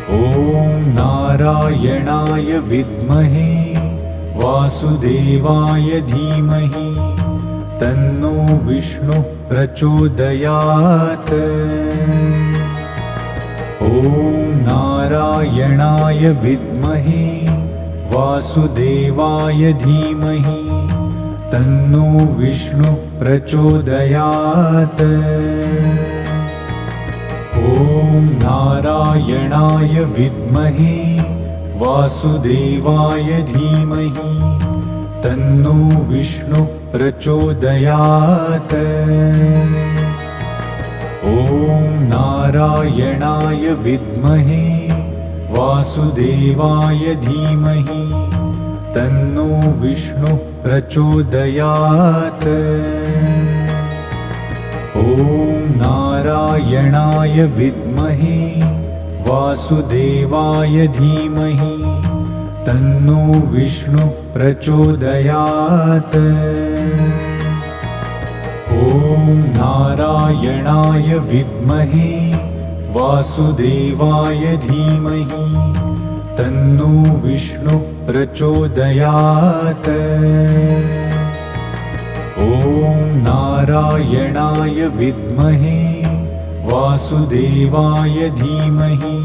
ॐ नारायणाय विद्महे वासुदेवाय धीमहि तन्नो विष्णुः प्रचोदयात्। ॐ नारायणाय विद्महे वासुदेवाय धीमहि तन्नो विष्णुः प्रचोदयात्। ॐ नारायणाय विद्महे वासुदेवाय धीमहि तन्नो विष्णुः प्रचोदयात्। ॐ नारायणाय विद्महे वासुदेवाय धीमहि तन्नो विष्णुः प्रचोदयात्। ॐ नारायणाय विद्महे वासुदेवाय धीमहि तन्नो विष्णुः प्रचोदयात्। ॐ नारायणाय विद्महे वासुदेवाय धीमहि तन्नो विष्णुः प्रचोदयात्। ॐ नारायणाय विद्महे वासुदेवाय धीमहि